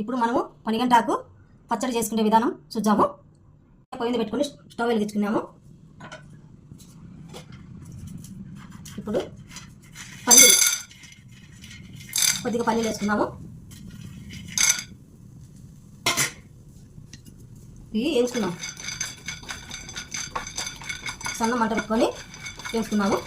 ఇప్పుడు మనము పనిగంటాకు పచ్చడి చేసుకునే విధానం చూద్దాము. పొయ్యి పెట్టుకొని స్టవ్ వెలిగించుకున్నాము. ఇప్పుడు కొద్దిగా పల్లీలు వేసుకున్నాము. ఇవి వేసుకున్నాం. సన్న మంట పెట్టుకొని వేసుకున్నాము.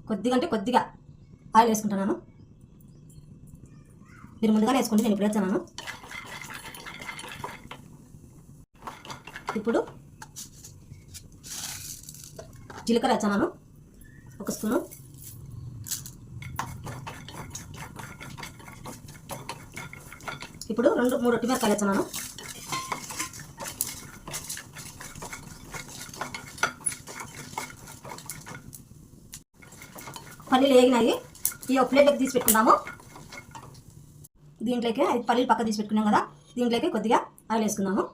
కొద్దిగా అంటే కొద్దిగా ఆయిల్ వేసుకుంటున్నాను. మీరు ముందుగానే వేసుకోండి, నేను ఇప్పుడు వేస్తున్నాను. ఇప్పుడు జీలకర్ర వేస్తున్నాను, 1 స్పూను. ఇప్పుడు 2-3 ఒట్టిమిరపకాయలు వేస్తున్నాను. పల్లీలు వేగినాయి. ఈ ఒక ప్లేట్లోకి తీసి పెట్టుకున్నాము. దీంట్లోకి 5 పల్లీలు పక్క తీసి పెట్టుకున్నాం కదా, దీంట్లోకి కొద్దిగా ఆయిల్ వేసుకున్నాము.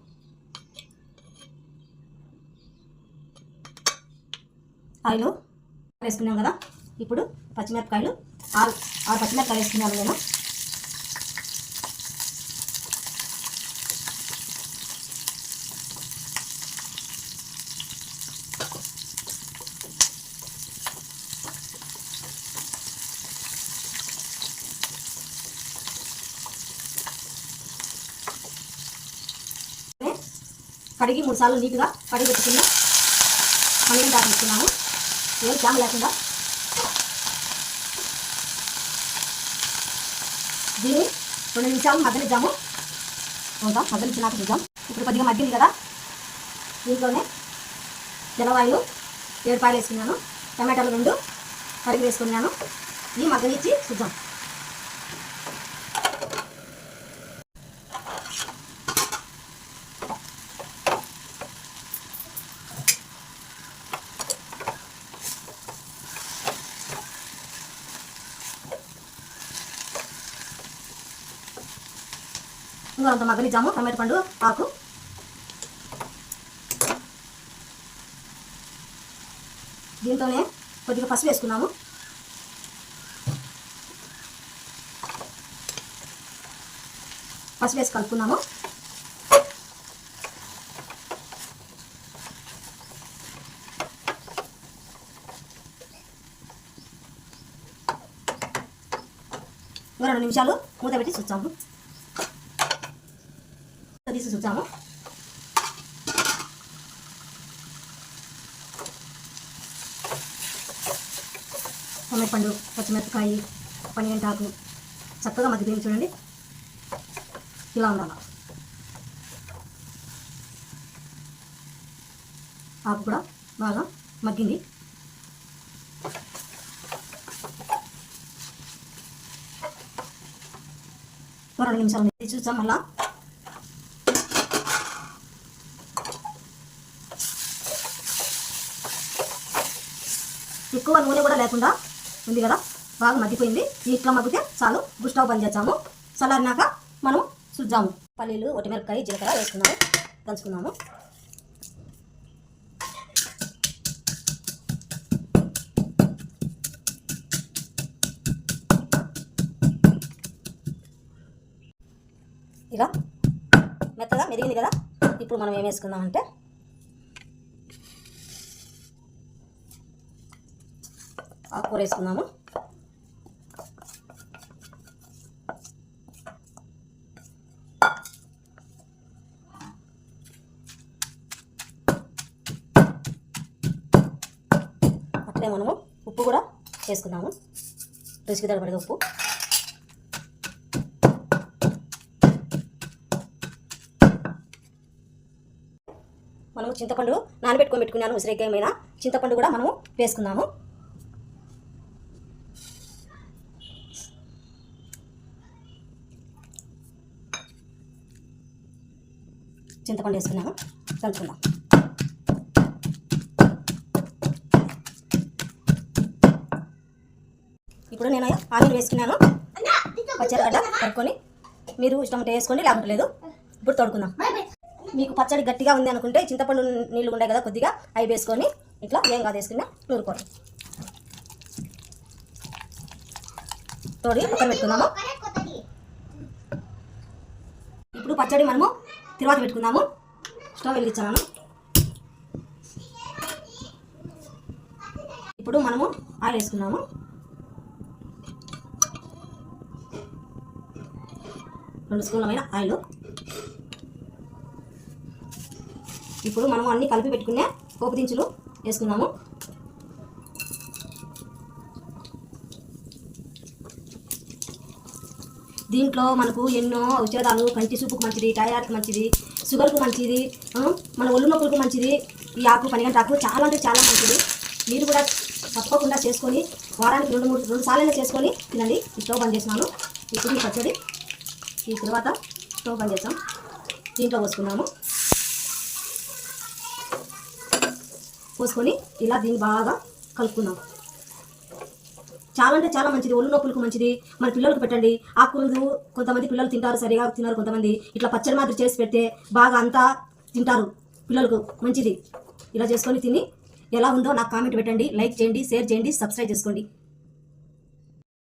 ఆయిల్ వేసుకున్నాం కదా, ఇప్పుడు పచ్చిమిరపకాయలు 6 పచ్చిమిరపకాయలు వేసుకున్నాను నేను. కడిగి 3 సార్లు నీట్గా కడిగి పెట్టుకుని పనిగంట తీసుకున్నాము. ఏం తేమ లేకుండా దీన్ని 2 నిమిషాలు మగ్గనిద్దాము. మగ్గనిచ్చినాక చూద్దాం. ఇప్పుడు కొద్దిగా మగ్గింది కదా, దీంట్లోనే తెల్లవాయలు 7 పాయలు వేసుకున్నాను. టమాటాలు 2 కడిగి వేసుకున్నాను. ఈ మగ్గనిచ్చి చూద్దాం. ఇంకా అంత మగ్గనిద్దాము. టమాటా పండు ఆకు దీంతోనే కొద్దిగా పసుపు వేసుకున్నాము. పసుపు వేసి కలుపుకున్నాము. ఇంకా 2 నిమిషాలు మూత పెట్టి చూద్దాము. తీసి చూద్దాము. టమాటా పండు, పచ్చిమిరపకాయ, పనిగంటాకు చక్కగా మగ్గిపోయింది చూడండి. ఇలా ఉండాలి. ఆకు కూడా బాగా మగ్గింది. ఒక 2 నిమిషాలు చూద్దాం. మళ్ళా ఎక్కువ నూనె కూడా లేకుండా ఉంది కదా, బాగా మగ్గిపోయింది. ఇట్లా మగ్గితే చాలు. స్టవ్ బంద్ చేద్దాము. చల్లారినాక మనం చూద్దాము. పల్లీలు, ఒట్టిమిరపకాయ, జీలకర్ర వేసుకున్నాము, దంచుకున్నాము. ఇలా మెత్తగా మెరిగింది కదా, ఇప్పుడు మనం ఏం వేసుకుందామంటే ఆకుకూర వేసుకున్నాము. అట్లే మనము ఉప్పు కూడా వేసుకున్నాము, రుచికి తగ్గట్టుగా ఉప్పు. మనము చింతపండు నానబెట్టుకొని పెట్టుకున్నాను. ఉసిరికాయమైన చింతపండు కూడా మనము వేసుకున్నాము. చింతపండు వేసుకున్నాము, దంచుకుందాం. ఇప్పుడు నేను ఆనియన్ వేసుకున్నాను. పచ్చిమిరపగడ్డ కలుపుకొని మీరు ఇష్టం ఉంటే వేసుకోండి, లేకుంటే లేదు. ఇప్పుడు తోడుకుందాం. మీకు పచ్చడి గట్టిగా ఉంది అనుకుంటే చింతపండు నీళ్ళు ఉంటాయి కదా కొద్దిగా అవి వేసుకొని ఇట్లా ఏం కాదు వేసుకున్నా నూరుకోండి. తోడి పక్కన పెట్టుకుందాము. ఇప్పుడు పచ్చడి మనము తర్వాత పెట్టుకుందాము. స్టవ్ వెలిగించాను. ఇప్పుడు మనము ఆయిల్ వేసుకున్నాము. రెండు స్పూన్లమైన ఆయిల్. ఇప్పుడు మనము అన్నీ కలిపి పెట్టుకునే పోపు దినుసులు వేసుకున్నాము. దీంట్లో మనకు ఎన్నో ఔషధాలు, కంటి చూపుకు మంచిది, టైరాయిడ్కి మంచిది, షుగర్కు మంచిది, మన ఒళ్ళు నొప్పులకు మంచిది. ఈ ఆకు పనిగంట ఆకు చాలా అంటే చాలా మంచిది. మీరు కూడా తప్పకుండా చేసుకొని వారానికి 2 సార్లైనా చేసుకొని తినండి. ఈ స్టవ్ బంద్ చేసినాను. ఇప్పుడు ఈ పచ్చడి ఈ తర్వాత స్టవ్ బంద్ చేస్తాం. దీంట్లో పోసుకొని ఇలా దీన్ని బాగా కలుపుకుందాం. చాలా అంటే చాలా మంచిది, ఒళ్ళు నొప్పులకు మంచిది. మన పిల్లలకు పెట్టండి. ఆకుకూరలు కొంతమంది పిల్లలు తింటారు, సరిగా తిన్నారు. కొంతమంది ఇట్లా పచ్చడి మాదిరి చేసి పెడితే బాగా అంతా తింటారు, పిల్లలకు మంచిది. ఇలా చేసుకొని తిని ఎలా ఉందో నాకు కామెంట్ పెట్టండి. లైక్ చేయండి, షేర్ చేయండి, సబ్స్క్రైబ్ చేసుకోండి.